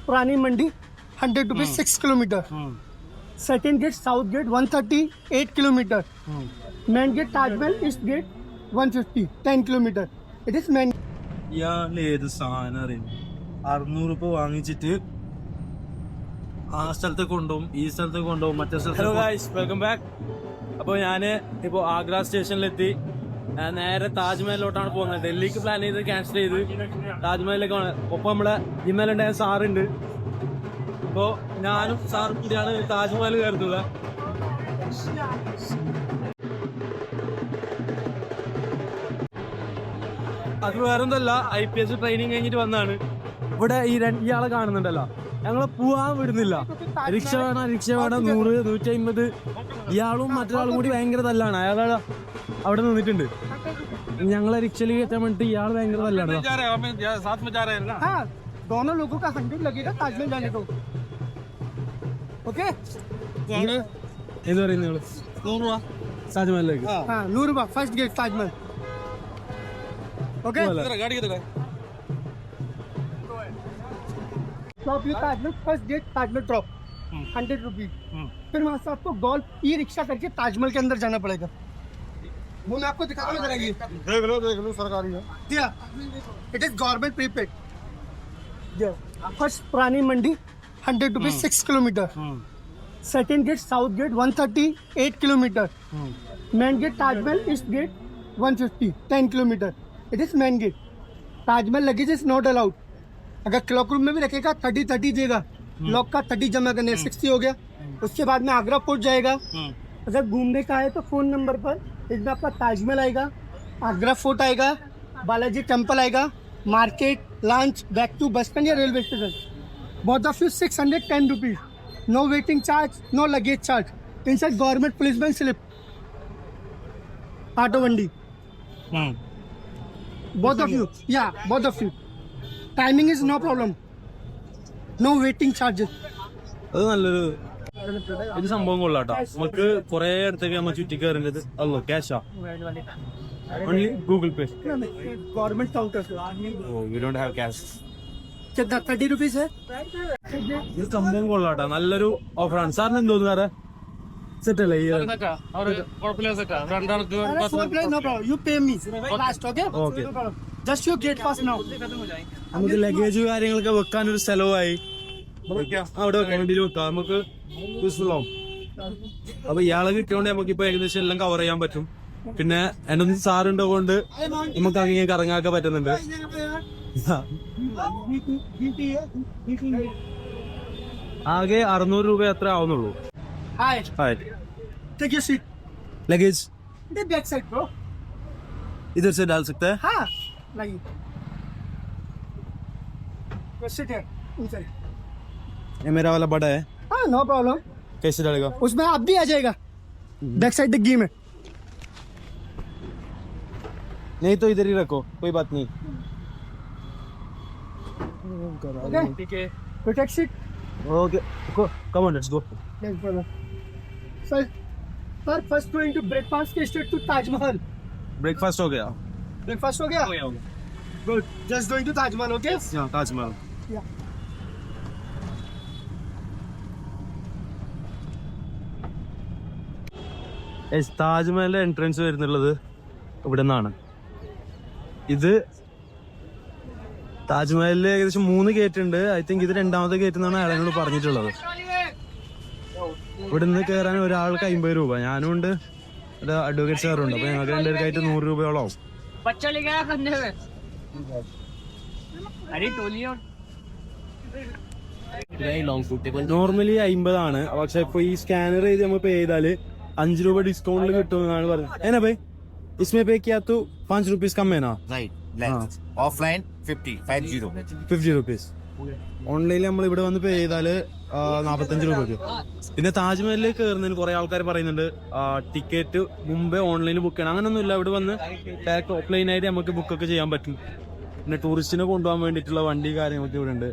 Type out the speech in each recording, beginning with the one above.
पुरानी मंडी 100 rupees 6 kilometre. Second gate south gate 138 kilometre. Main gate Taj Mahal east gate 150 10 kilometre. It is main. ഇയാള് ഏത് സാധനം അറിയും 600 രൂപ വാങ്ങിച്ചിട്ട് ആ സ്ഥലത്ത് കൊണ്ടുപോകും, ഈ സ്ഥലത്ത് കൊണ്ടുപോകും, മറ്റേ സ്ഥലത്ത്. Hello guys, welcome back. അപ്പോൾ ഞാൻ ഇപ്പോൾ ആഗ്ര സ്റ്റേഷനിലെത്തി. ഞാൻ നേരെ താജ്മഹലിലോട്ടാണ് പോകുന്നത്. ഡൽഹിക്ക് പ്ലാൻ ചെയ്ത് ക്യാൻസൽ ചെയ്ത് താജ്മഹലിലേക്ക് ആണ്. ഒപ്പം നമ്മളെ ഇന്നലെ ഉണ്ടായ സാറുണ്ട്. ഇപ്പോൾ ഞാനും സാറും കൂടിയാണ് താജ്മഹൽ കയറുന്നത്. അത് വേറൊന്നല്ല, IPS ട്രെയിനിങ് കഴിഞ്ഞിട്ട് വന്നാണ്. ഇവിടെ ഇയാളെ കാണുന്നുണ്ടല്ലോ, ഞങ്ങളെ പോവാൻ വിടുന്നില്ല. റിക്ഷ വേണം 100 150. ഇയാളും മറ്റൊരാളും കൂടി ഭയങ്കര തല്ലാണ്. അയാളെ അവിടെ നിന്നിട്ടുണ്ട്. ഞങ്ങളെ റിക്ഷയിൽ കയറ്റാൻ വേണ്ടിട്ട് ഇയാൾ ഭയങ്കര തല്ലാണ്. दोनों लोगों का 100 लगेगा ताजमहल जाने को. ओके എന്ന് പറയുന്നത് 100 രൂപ താജ്മഹലിലേക്ക്. 100 रुपया first gate Taj Mahal. Okay drop you Taj Mahal first gate Taj Mahal drop 100 rupees. फिर वहाँ से आपको गोल्फ ई रिक्शा करके ताजमहल के अंदर जाना पड़ेगा. वो मैं आपको दिखा रहा हूँ. देख लो सरकारी है. It is government prepaid. First पुरानी मंडी 100 rupees 6 kilometre. Second gate south gate 138 kilometre. Main gate Taj Mahal east gate 150 10 kilometre. It is main gate. Taj Mahal luggage is not allowed. अगर क्लॉक रूम में भी रखेगा 30 देगा. लॉक का 30 जमा करने 60 हो गया. उसके बाद में आगरा फोर्ट जाएगा. अगर घूमने का है तो फोन नंबर पर इसमें आपका ताजमहल आएगा, आगरा फोर्ट आएगा, बालाजी टेम्पल आएगा, market, lunch, back to bus stand या railway station. Both of you 610 rupees. No waiting charge, no luggage charge. Inside government policeman slip. Auto वंडी. Both of you. Yeah, both of you. Timing is no problem. No waiting charges. അത് നല്ലൊരു ഇത് സംഭവം കൊള്ളാട്ടോ. നമുക്ക് കുറെ അടുത്തേക്ക് നമ്മൾ ചുറ്റി കയറേണ്ടത് അല്ലോ ക്യാഷാ only Google Pay. Government counter. Oh you don't have cash. कितना 30 रुपीज है. ഇത് സംഭവം കൊള്ളാട്ടോ, നല്ലൊരു ഓഫറാണ്. സാറിന് എന്തോ സാറേ സെറ്റ് അല്ലേ? No problem. You pay me last, okay? Okay. No problem. Just your gate pass now. നമുക്ക് ലഗേജ് കാര്യങ്ങളൊക്കെ വെക്കാനൊരു സ്ഥലമായി അവിടെ വെക്കാൻ വേണ്ടി വെക്കാം. നമുക്ക് യൂസ്ഫുൾ ആവും. അപ്പൊ ഇയാളെ കിട്ടിയോണ്ട് നമുക്ക് ഇപ്പൊ ഏകദേശം എല്ലാം കവർ ചെയ്യാൻ പറ്റും. പിന്നെ എന്റെ ഒന്ന് സാറുണ്ട് കൊണ്ട് നമുക്ക് അങ്ങനെ കറങ്ങാക്കാൻ പറ്റുന്നുണ്ട്. ആകെ 600 രൂപ എത്ര ആവുന്നുള്ളൂ. Hi. Hi. Take your seat. Luggage The back side, bro. इधर से डाल सकते हैं. हाँ. Like. Just sit here. Inside. ये मेरा वाला बड़ा है, हाँ, no problem. कैसे डालेगा? उसमें आप भी आ जाएगा. बैक साइड डिग्गी में. नहीं तो इधर ही रखो, कोई बात नहीं. Okay. ठीक है. You take seat. Okay come on let's go. Yes, brother. Sir, first going to breakfast straight to Taj Mahal. Breakfast हो गया. Breakfast हो गया? Good. Just going to Taj Mahal, okay? यहाँ ताजमहल. Yeah. താജ്മഹലിന്റെ എൻട്രൻസ് വരുന്നുള്ളത് ഇവിടെ നിന്നാണ്. ഇത് താജ്മഹലിൽ ഏകദേശം 3 ഗേറ്റ് ഉണ്ട്. ഐ തിങ്ക് ഇത് 2ാമത്തെ ഗേറ്റ് എന്നാണ് അയാളോട് പറഞ്ഞിട്ടുള്ളത്. ഇവിടെ നിന്ന് കയറാൻ ഒരാൾക്ക് 50 രൂപ. ഞാനും ഉണ്ട്, ഒരു അഡ്വക്കേറ്റ് സാറുണ്ട്. അപ്പൊ ഞങ്ങൾക്ക് 2 പേർക്കായിട്ട് 100 രൂപയോളം ആവും. നോർമലി 50 ആണ്. പക്ഷെ ഇപ്പൊ ഈ സ്കാനർ ചെയ്ത് നമ്മൾ പേ ചെയ്താല് 5 രൂപ ഡിസ്കൗണ്ടിൽ കിട്ടുമെന്നാണ് പറഞ്ഞത്. ഏനാ ഭൈ इसमें पे किया तो 5 रुपीज कम है ना? Right. Offline 50 rupees. ഓൺലൈനിൽ നമ്മൾ ഇവിടെ വന്ന് പേ ചെയ്താല് 45 രൂപയ്ക്ക്. പിന്നെ താജ്മഹലിലേക്ക് കയറുന്നതിന് കുറെ ആൾക്കാർ പറയുന്നുണ്ട് ടിക്കറ്റ് മുമ്പേ ഓൺലൈനിൽ ബുക്ക് ചെയ്യണം. അങ്ങനൊന്നുമില്ല. ഇവിടെ വന്ന് ഡയറക്റ്റ് ഓഫ്ലൈൻ ആയിട്ട് നമുക്ക് ബുക്കൊക്കെ ചെയ്യാൻ പറ്റും. പിന്നെ ടൂറിസ്റ്റിനെ കൊണ്ടുപോകാൻ വേണ്ടിയിട്ടുള്ള വണ്ടി കാര്യങ്ങളൊക്കെ ഇവിടെ ഉണ്ട്.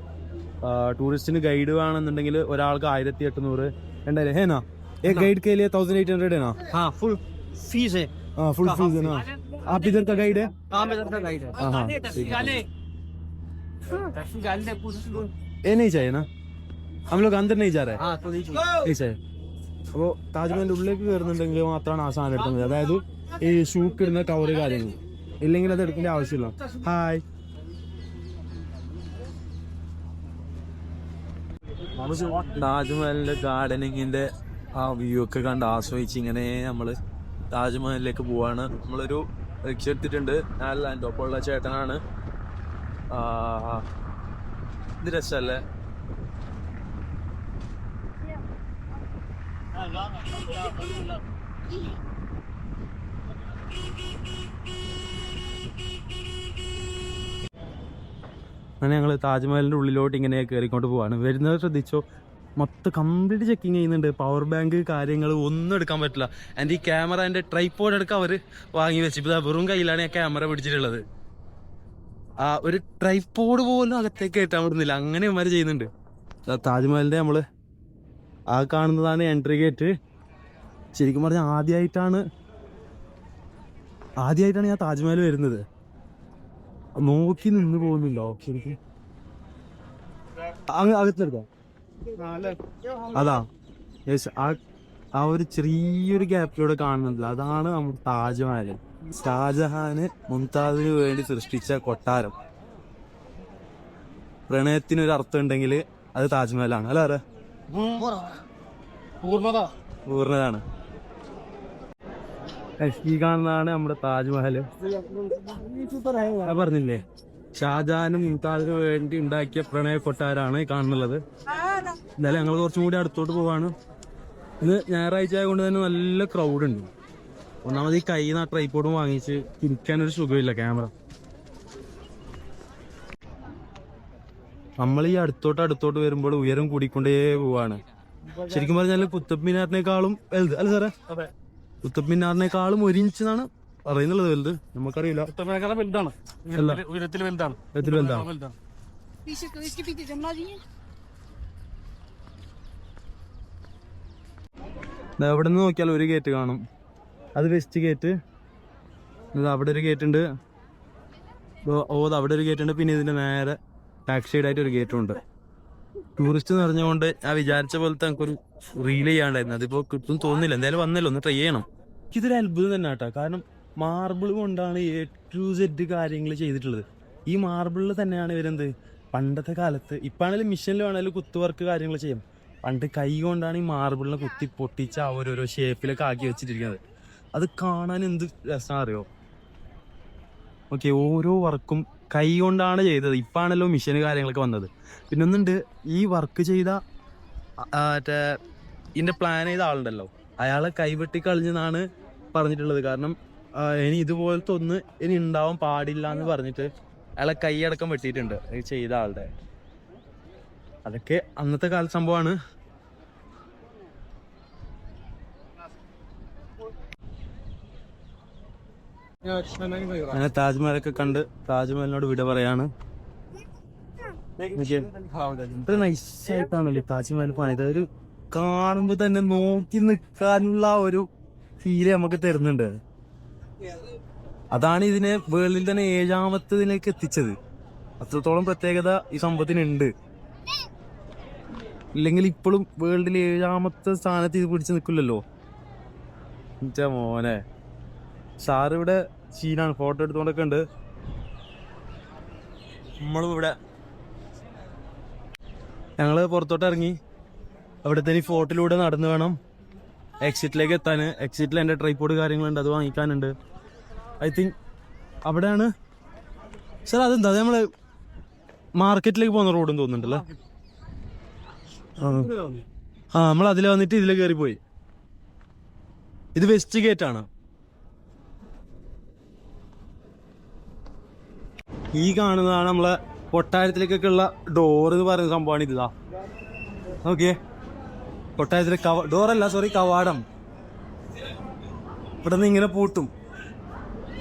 ടൂറിസ്റ്റിന് ഗൈഡ് വേണമെന്നുണ്ടെങ്കിൽ ഒരാൾക്ക് 1800 2000 है ना? एक गाइड के लिए 1800 है ना? हाँ, full fees है. हाँ फुल फीस है ना? आप इधर का गाइड है? हाँ, मैं इधर का गाइड है. हाँ ये नहीं चाहिए ना, हम लोग अंदर नहीं जा रहे हैं. नहीं चाहिए. അപ്പോൾ താജ്മഹലിന്റെ ഉള്ളിലേക്ക് കയറുന്നുണ്ടെങ്കിൽ മാത്രമാണ് ആ സാധനം എടുക്കുന്നത്. അതായത് ഈ ഷൂക്ക് ഇടുന്ന കവറ് കാര്യങ്ങൾ ഇല്ലെങ്കിൽ അത് എടുക്കേണ്ട ആവശ്യമില്ല. ഹായ്, താജ്മഹലിന്റെ ഗാർഡനിങ്ങിന്റെ ആ വ്യൂ ഒക്കെ കണ്ട് ആസ്വദിച്ച് ഇങ്ങനെ നമ്മള് താജ്മഹലിലേക്ക് പോവാണ്. നമ്മളൊരു റിക്ഷ എടുത്തിട്ടുണ്ട്. ഞാൻ എൻ്റെ ഒപ്പമുള്ള ചേട്ടനാണ്. ഇത് രസമല്ലേ? അങ്ങനെ ഞങ്ങൾ താജ്മഹലിൻ്റെ ഉള്ളിലോട്ട് ഇങ്ങനെ കയറിക്കൊണ്ട് പോവാണ്. വരുന്നത് ശ്രദ്ധിച്ചോ, മൊത്തം കംപ്ലീറ്റ് ചെക്കിങ് ചെയ്യുന്നുണ്ട്. പവർ ബാങ്ക് കാര്യങ്ങൾ ഒന്നും എടുക്കാൻ പറ്റില്ല. എൻ്റെ ഈ ക്യാമറ, എൻ്റെ ട്രൈപോഡ് എടുക്കാൻ അവർ വാങ്ങി വെച്ച് ഇപ്പോൾ വെറും കയ്യിലാണ് ഞാൻ ക്യാമറ പിടിച്ചിട്ടുള്ളത്. ആ ഒരു ട്രൈപോഡ് പോലും അകത്തേക്ക് കയറ്റാൻ പറ്റുന്നില്ല. അങ്ങനെ ഇവന്മാർ ചെയ്യുന്നുണ്ട്. താജ്മഹലിൻ്റെ നമ്മൾ ആ കാണുന്നതാണ് എൻട്രി ഗേറ്റ്. ശരിക്കും പറഞ്ഞാൽ ആദ്യമായിട്ടാണ് ഞാൻ താജ്മഹൽ വരുന്നത്. നോക്കി നിന്ന് പോകുന്നില്ലോ ശരിക്കും. അകത്തെടുക്കാം. അതാ യെസ്, ആ ഒരു ചെറിയൊരു ഗ്യാപ്പിലൂടെ കാണുന്നില്ല. അതാണ് നമ്മുടെ താജ്മഹൽ. ഷാജഹാന് മുംതാസിന് വേണ്ടി സൃഷ്ടിച്ച കൊട്ടാരം. പ്രണയത്തിനൊരു അർത്ഥം ഉണ്ടെങ്കിൽ അത് താജ്മഹലാണ്. അല്ല അതെ, പൂർണ്ണതാണ്. ഈ കാണുന്നതാണ് നമ്മുടെ താജ്മഹൽ. പറഞ്ഞില്ലേ, ഷാജഹാനും മുംതാസിനും വേണ്ടി ഉണ്ടാക്കിയ പ്രണയ കൊട്ടാരാണ് ഈ കാണുന്നുള്ളത്. എന്നാലും ഞങ്ങൾ കുറച്ചും കൂടി അടുത്തോട്ട് പോവാണ്. ഇത് ഞായറാഴ്ച ആയതുകൊണ്ട് തന്നെ നല്ല ക്രൗഡ് ഉണ്ട്. ഒന്നാമത് ഈ കയ്യിൽ നിന്ന് ആ ട്രൈപോഡും വാങ്ങിച്ച് തിരിക്കാനൊരു സുഖമില്ല ക്യാമറ. നമ്മൾ ഈ അടുത്തോട്ട് വരുമ്പോൾ ഉയരം കൂടിക്കൊണ്ടേ പോവാണ്. ശരിക്കും പറഞ്ഞാൽ കുത്തബ് മിനാറിനേക്കാളും വലുത് അല്ല സാറേ? കുത്തബ് മിനാറിനേക്കാളും 1 ഇഞ്ച് എന്നാണ് പറയുന്നുള്ളത് വലുത്. നമുക്കറിയില്ല. ഉയരത്തിൽ വലുതാണ്. എവിടെ നിന്ന് നോക്കിയാൽ ഒരു ഗേറ്റ് കാണും. അത് വെസ്റ്റ് ഗേറ്റ്. അവിടെ ഒരു ഗേറ്റ് ഉണ്ട്. അവിടെ ഒരു ഗേറ്റ് ഉണ്ട്. പിന്നെ ഇതിന്റെ നേരെ ബാക്ക് സൈഡായിട്ട് ഒരു ഗേറ്റും ഉണ്ട്. ടൂറിസ്റ്റ് നിറഞ്ഞുകൊണ്ട് ഞാൻ വിചാരിച്ച പോലത്തെ നമുക്കൊരു റീൽ ചെയ്യാണ്ടായിരുന്നു. അതിപ്പോൾ കിട്ടും തോന്നുന്നില്ല. എന്തായാലും വന്നല്ലോ, ഒന്ന് ട്രൈ ചെയ്യണം. ഇതൊരു അത്ഭുതം തന്നെ കേട്ടോ. കാരണം മാർബിൾ കൊണ്ടാണ് A to Z കാര്യങ്ങൾ ചെയ്തിട്ടുള്ളത്. ഈ മാർബിളിൽ തന്നെയാണ് ഇവരെന്ത് പണ്ടത്തെ കാലത്ത്, ഇപ്പാണെങ്കിലും മിഷനിൽ വേണമെങ്കിലും കുത്തുവർക്ക് കാര്യങ്ങൾ ചെയ്യും. പണ്ട് കൈ കൊണ്ടാണ് ഈ മാർബിളിനെ കുത്തി പൊട്ടിച്ച ഓരോരോ ഷേപ്പിലൊക്കെ ആക്കി വെച്ചിട്ടിരിക്കുന്നത്. അത് കാണാൻ എന്ത് രസമാണ് അറിയോ? ഓക്കെ, ഓരോ വർക്കും കൈ കൊണ്ടാണ് ചെയ്തത്. ഇപ്പാണല്ലോ മിഷന് കാര്യങ്ങളൊക്കെ വന്നത്. പിന്നെ ഒന്നുണ്ട്, ഈ വർക്ക് ചെയ്ത മറ്റേ ഇതിൻ്റെ പ്ലാൻ ചെയ്ത ആളുണ്ടല്ലോ, അയാളെ കൈവെട്ടി കളഞ്ഞെന്നാണ് പറഞ്ഞിട്ടുള്ളത്. കാരണം ഇനി ഇതുപോലത്തെ ഒന്ന് ഇനി ഉണ്ടാവാൻ പാടില്ല എന്ന് പറഞ്ഞിട്ട് അയാളെ കൈയടക്കം വെട്ടിയിട്ടുണ്ട് ചെയ്ത ആളുടെ. അതൊക്കെ അന്നത്തെ കാല സംഭവമാണ്. അങ്ങനെ താജ്മഹലൊക്കെ കണ്ട് താജ്മഹലിനോട് വിട പറയാണ്. ഇത്ര നൈസായിട്ടാണല്ലോ താജ്മഹൽ പണിത്. ഒരു കാണുമ്പോ തന്നെ നോക്കി നിൽക്കാനുള്ള ഒരു ഫീല് നമുക്ക് തരുന്നുണ്ട്. അതാണ് ഇതിനെ വേൾഡിൽ തന്നെ 7ാമത്തതിലേക്ക് എത്തിച്ചത്. അത്രത്തോളം പ്രത്യേകത ഈ സംഭവത്തിനുണ്ട്. ഇല്ലെങ്കിൽ ഇപ്പോഴും വേൾഡിൽ 7ാമത്തെ സ്ഥാനത്ത് ഇത് പിടിച്ച് നിൽക്കില്ലല്ലോ. മോനെ സാറ് ഇവിടെ സീനാണ്, ഫോട്ടോ എടുത്തോണ്ടൊക്കെ ഉണ്ട്. നമ്മളും ഇവിടെ ഞങ്ങള് പുറത്തോട്ട് ഇറങ്ങി. അവിടുത്തെ ഈ ഫോർട്ടിലൂടെ നടന്നു വേണം എക്സിറ്റിലേക്ക് എത്താൻ. എക്സിറ്റിൽ എൻ്റെ ട്രൈപോഡ് കാര്യങ്ങളുണ്ട്, അത് വാങ്ങിക്കാനുണ്ട്. ഐ തിങ്ക് അവിടെയാണ് സാർ. അതെന്താ നമ്മള് മാർക്കറ്റിലേക്ക് പോകുന്ന റോഡെന്ന് തോന്നുന്നുണ്ടല്ലോ. നമ്മൾ അതിൽ വന്നിട്ട് ഇതിൽ കയറിപ്പോയി. ഇത് വെസ്റ്റ് ഗേറ്റ് ആണ്. ഈ കാണുന്നതാണ് നമ്മളെ കൊട്ടാരത്തിലേക്കൊക്കെ ഉള്ള ഡോർ എന്ന് പറയുന്ന സംഭവമാണ്. ഇതാ ഓക്കെ, കൊട്ടാരത്തിലെ ഡോറല്ല, സോറി, കവാടം. ഇവിടെ നിന്ന് ഇങ്ങനെ പൂട്ടും.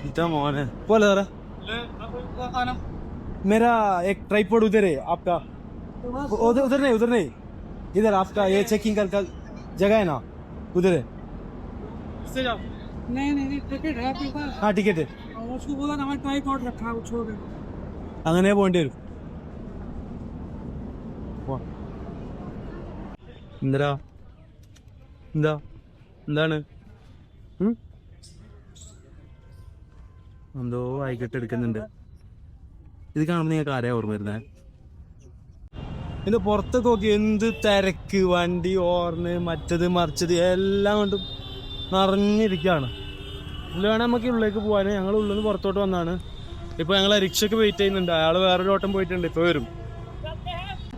ഇതാ മോനെ പോലെ സാറേ. मेरा एक ट्राइपॉड उधर है आपका, उधर नहीं इधर आपका ये चेकिंग का जगह है ना, उधर है. नहीं टिकट है आपके पास? हाँ टिकट है. उसको बोला ना ट्राइपॉड रखा, वो छोड़ दे. അങ്ങനെ പോകേണ്ടി വരും. എന്താ എന്താ എന്താണ് എന്തോ ആയിക്കോട്ടെ എടുക്കുന്നുണ്ട്. ഇത് കാണുമ്പോൾ നിങ്ങൾക്ക് ആരെയാ ഓർമ്മ വരുന്നത്? ഇതിന്റെ പുറത്തൊക്കെ നോക്കി എന്ത് തിരക്ക്, വണ്ടി ഓർന്ന് മറ്റത് മറിച്ചത് എല്ലാം കൊണ്ടും നിറഞ്ഞിരിക്കുകയാണ്. ഇതിൽ വേണം നമുക്ക് ഉള്ളിലേക്ക് പോകാൻ. ഞങ്ങൾ ഉള്ളിൽ നിന്ന് പുറത്തോട്ട് വന്നാണ്. ഇപ്പോൾ ഞങ്ങൾ റിക്ഷയ്ക്ക് വെയിറ്റ് ചെയ്യുന്നുണ്ട്. അയാൾ വേറൊരു ഓട്ടം പോയിട്ടുണ്ട്, ഇപ്പോൾ വരും.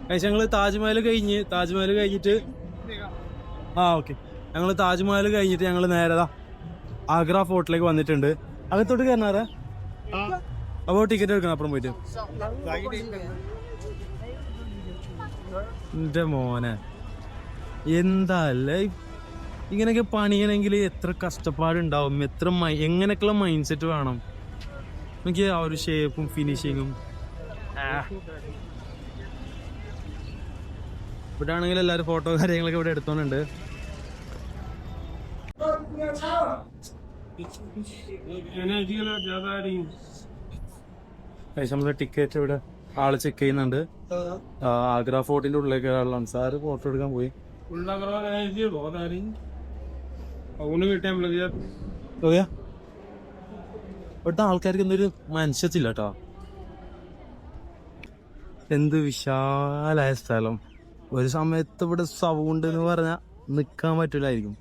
പക്ഷേ ഞങ്ങൾ താജ്മഹൽ കഴിഞ്ഞിട്ട് ഓക്കെ, ഞങ്ങൾ താജ്മഹൽ കഴിഞ്ഞിട്ട് ഞങ്ങൾ നേരെ ആഗ്ര ഫോർട്ടിലേക്ക് വന്നിട്ടുണ്ട്. അകത്തോട്ട് കയറണാറേ? അപ്പോൾ ടിക്കറ്റ് എടുക്കണം അപ്പുറം പോയിട്ട്. എൻ്റെ മോനെ എന്താല്ലേ ഇങ്ങനെയൊക്കെ പണിയണമെങ്കിൽ എത്ര കഷ്ടപ്പാടുണ്ടാവും, എങ്ങനെയൊക്കെയുള്ള മൈൻഡ് സെറ്റ് വേണം. എനിക്ക് ആ ഒരു ഷേപ്പും ഫിനിഷിങ്ങും. ഇവിടെ ആണെങ്കിൽ എല്ലാവരും ഫോട്ടോ കാര്യങ്ങളൊക്കെ ഇവിടെ എടുത്തോണ്ടുണ്ട്. നമ്മള് ടിക്കറ്റ് ഇവിടെ ആള് ചെക്ക് ചെയ്യുന്നുണ്ട്. ആഗ്ര ഫോർട്ടിന്റെ ഉള്ളിലേക്ക് കയറാനുള്ള സാറ് ഫോട്ടോ എടുക്കാൻ പോയി. ഇവിടുത്തെ ആൾക്കാർക്ക് എന്തൊരു മനുഷ്യത്തില്ല കേട്ടോ. എന്ത് വിശാലായ സ്ഥലം. ഒരു സമയത്ത് ഇവിടെ സൗണ്ട് എന്ന് പറഞ്ഞാൽ നിൽക്കാൻ പറ്റില്ലായിരിക്കും.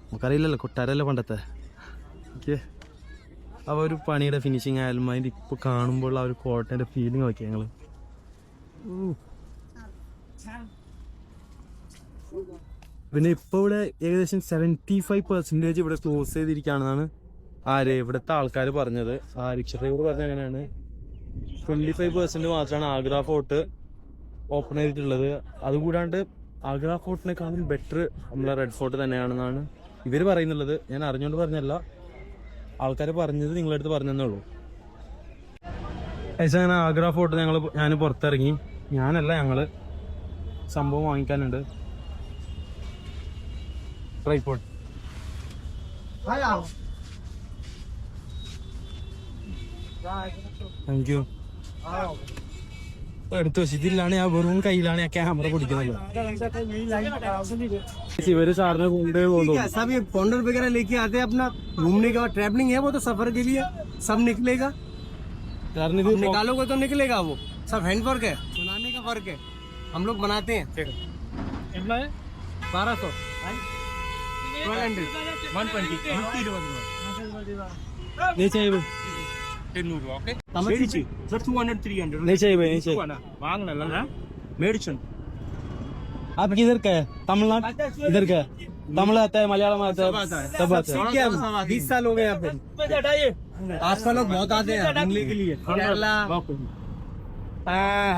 നമുക്കറിയില്ലല്ലോ, കൊട്ടാരല്ലേ പണ്ടത്തെ. ഓക്കെ, ആ ഒരു പണിയുടെ ഫിനിഷിങ് ആയാലും അതിൻ്റെ ഇപ്പോൾ കാണുമ്പോൾ ആ ഒരു കോട്ടൻ്റെ ഫീലിംഗ് നോക്കി ഞങ്ങൾ. പിന്നെ ഇപ്പോൾ ഇവിടെ ഏകദേശം 75% ഇവിടെ ക്ലോസ് ചെയ്തിരിക്കുകയാണെന്നാണ് ഇവിടുത്തെ ആൾക്കാർ പറഞ്ഞത്. റിക്ഷ ഡ്രൈവർ പറഞ്ഞ അങ്ങനെയാണ്. 25% മാത്രമാണ് ആഗ്ര ഫോർട്ട് ഓപ്പൺ ചെയ്തിട്ടുള്ളത്. അതുകൂടാണ്ട് ആഗ്ര ഫോർട്ടിനെക്കാളും ബെറ്റർ നമ്മളെ റെഡ് ഫോർട്ട് തന്നെയാണെന്നാണ് ഇവർ പറയുന്നുള്ളത്. ഞാൻ അറിഞ്ഞുകൊണ്ട് പറഞ്ഞല്ല, ആൾക്കാർ പറഞ്ഞത് നിങ്ങളടുത്ത് പറഞ്ഞതേ ഉള്ളൂ. അങ്ങനെ ആഗ്ര ഫോർട്ട് ഞാൻ പുറത്തിറങ്ങി. ഞങ്ങൾ സംഭവം വാങ്ങിക്കാനുണ്ട്. ട്രൈപോഡ്. Thank you. എടുത്തു വെച്ച് ഇതിലാണ് ഞാൻ വെറും കയ്യിലാണ് ഞാൻ ക്യാമറ പിടിക്കുന്നത്. ഇവര് സാറിനെ കൊണ്ടുപോകുന്നു. सब ये पॉन्डर वगैरह लेके आते हैं अपना घूमने का ट्रैवलिंग है, वो तो सफर के लिए सब निकलेगा. निकालोगे तो निकलेगा, वो सब हैंड वर्क है, बनाने का वर्क है, हम लोग बनाते हैं. 1200 1200 120 नहीं चाहिए भाई, 200 300 नहीं चाहिए भाई, नहीं चाहिए. मेडिसिन. आप किधर का है? तमिलनाडु? इधर का है? तमिल आता है, मलयालम आता है, सब आता है. 20 साल हो गए यहाँ पे. आसपास लोग बहुत आते हैं घूमने के लिए. केरला,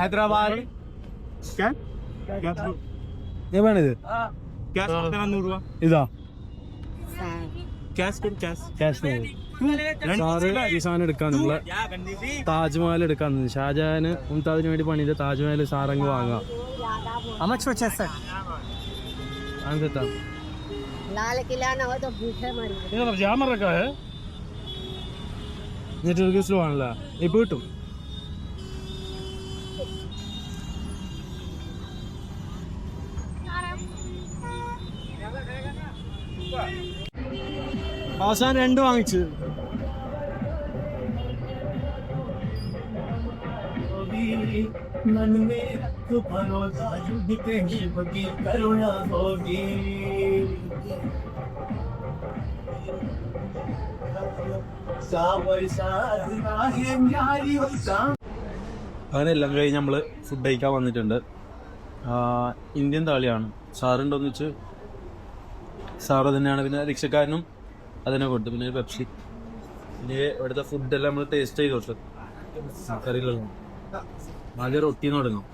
हैदराबाद. क्या ये बने थे क्या 100 രൂപ. इधा कैश करो, कैश ക്യാഷ് സാറ് ഈ സാധനം എടുക്കാൻ നമ്മളെ താജ്മഹൽ എടുക്കാൻ ഷാജഹാന് മുംതാജിന് വേണ്ടി പണിത താജ്മഹൽ സാറങ്ങ് വാങ്ങാം. How much for chest set? അങ്ങനത്തെ लाल किला ना हो तो भूखे मरेंगे. നെറ്റ്വർക്ക് സ്ലോ ആണല്ലോ. ഇപ്പൊ കിട്ടും. അവസാനം 2 വാങ്ങിച്ചു. അങ്ങനെ എല്ലാം കഴിഞ്ഞ് നമ്മള് ഫുഡ് കഴിക്കാൻ വന്നിട്ടുണ്ട്. ഇന്ത്യൻ താളിയാണ്. സാറുണ്ടോന്ന് വെച്ച് സാറ് തന്നെയാണ്. പിന്നെ റിക്ഷക്കാരനും അതിനെ കൊടുത്തു. പിന്നെ ഒരു പെപ്സി. പിന്നെ ഇവിടുത്തെ ഫുഡെല്ലാം നമ്മൾ ടേസ്റ്റ് ചെയ്ത് കൊടുത്തു. കറികളെല്ലാം ആദ്യം റൊട്ടിന്ന് തുടങ്ങും.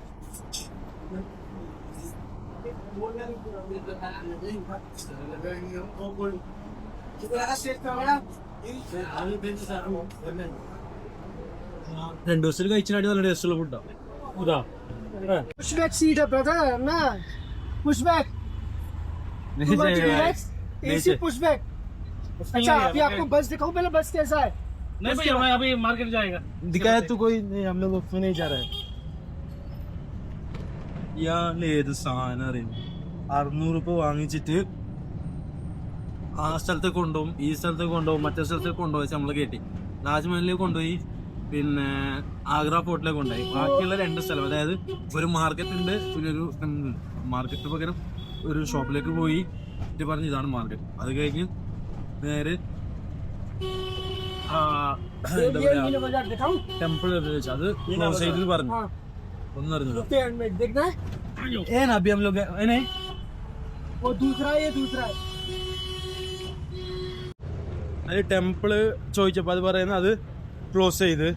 രണ്ടു ദിവസത്തിൽ കഴിച്ചിട്ട് നല്ല ടേസ്റ്റുള്ള ഫുഡാണ്. Push back seat है brother, ना push back. AC push back. अच्छा अभी आपको बस दिखाऊं, पहले बस कैसा है? नहीं भैया, मैं अभी मार्केट जाएगा. दिखाया तो कोई नहीं, हम लोग उसमें नहीं जा रहे हैं. ഇയാള് ഏത് സാധനം അറിയും. 600 വാങ്ങിച്ചിട്ട് ആ സ്ഥലത്തേക്ക് കൊണ്ടുപോകും, ഈ സ്ഥലത്തേക്ക് കൊണ്ടുപോകും, മറ്റേ സ്ഥലത്തേക്ക് കൊണ്ടുപോയി നമ്മൾ കയറ്റി. താജ്മഹലിലേക്ക് കൊണ്ടുപോയി, പിന്നെ ആഗ്ര ഫോർട്ടിലേക്ക് കൊണ്ടുപോയി. ബാക്കിയുള്ള 2 സ്ഥലം, അതായത് ഒരു മാർക്കറ്റ് ഉണ്ട്, പിന്നെ ഒരു മാർക്കറ്റ് പകരം ഒരു ഷോപ്പിലേക്ക് പോയി ഇത് പറഞ്ഞ് ഇതാണ് മാർക്കറ്റ്. അത് കഴിഞ്ഞ് നേരെ എന്താ പറയാ ടെമ്പിൾ അത് ക്ലോസ് ചെയ്ത് പറഞ്ഞു ഒന്നും അറിഞ്ഞില്ല. देखना है ഏന അഭി हम लोग ഏനെ वो दूसरा है, ये दूसरा है. അത് ടെമ്പിള് ചോദിച്ചപ്പോൾ അത് പറയുന്നത് അത് ക്ലോസ് ചെയ്ത്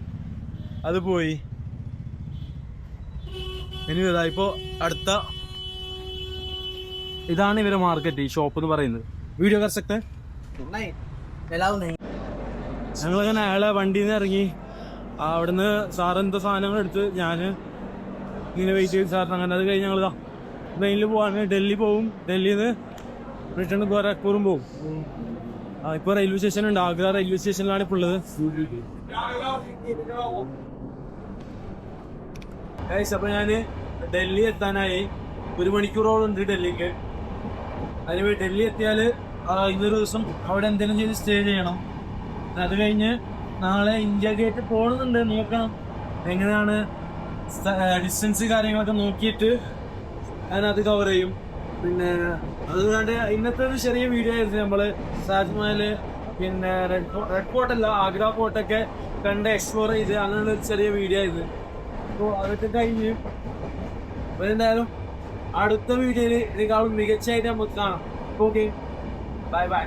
അത് പോയി. ഇനി ഇതാ ഇപ്പോൾ അടുത്ത ഇതാണ് ഇവരെ മാർക്കറ്റ്, ഈ ഷോപ്പ് എന്ന് പറയുന്നത്. വീഡിയോ കർ സക്തെ ഞങ്ങളിങ്ങനെ അയാളെ വണ്ടിയിൽ നിന്ന് ഇറങ്ങി. അവിടുന്ന് സാറെന്തോ സാധനങ്ങൾ എടുത്ത് ഞാൻ ഇങ്ങനെ വെയിറ്റ് ചെയ്ത് സാറിന്. അങ്ങനെ അത് കഴിഞ്ഞ് ഞങ്ങളിതാ ട്രെയിനിൽ പോവാണ്. ഡൽഹി പോവും, ഡൽഹിയിൽ നിന്ന് റിട്ടേൺ ഗോരഖ്പൂറും പോവും. ഇപ്പോൾ റെയിൽവേ സ്റ്റേഷൻ ഉണ്ട്, ആഗ്ര റെയിൽവേ സ്റ്റേഷനിലാണ് ഇപ്പോൾ ഉള്ളത്. അപ്പോൾ ഞാൻ ഡൽഹി എത്താനായി. 1 മണിക്കൂറോളം ഉണ്ട് ഡൽഹിക്ക്. അതിന് ഡൽഹി എത്തിയാൽ ഇന്നൊരു ദിവസം അവിടെ എന്തെങ്കിലും ചെയ്ത് സ്റ്റേ ചെയ്യണം. അത് കഴിഞ്ഞ് നാളെ ഇന്ത്യ ഗേറ്റ് പോകണമെന്നുണ്ട്. നോക്കണം എങ്ങനെയാണ് ഡിസ്റ്റൻസ് കാര്യങ്ങളൊക്കെ നോക്കിയിട്ട് അതിനകത്ത് കവർ ചെയ്യും. പിന്നെ അതുകൊണ്ട് ഇന്നത്തെ ഒരു ചെറിയ വീഡിയോ ആയിരുന്നു. നമ്മൾ താജ്മഹൽ, പിന്നെ റെഡ് ഫോർട്ടല്ല, ആഗ്ര ഫോർട്ടൊക്കെ കണ്ട് എക്സ്പ്ലോർ ചെയ്ത് അങ്ങനെയുള്ള ഒരു ചെറിയ വീഡിയോ ആയിരുന്നു. അപ്പോൾ അതൊക്കെ കഴിഞ്ഞ് എന്തായാലും അടുത്ത വീഡിയോയിൽ ഇതിനേക്കാളും മികച്ചതായിട്ട് നമുക്ക് കാണാം. Okay, bye bye.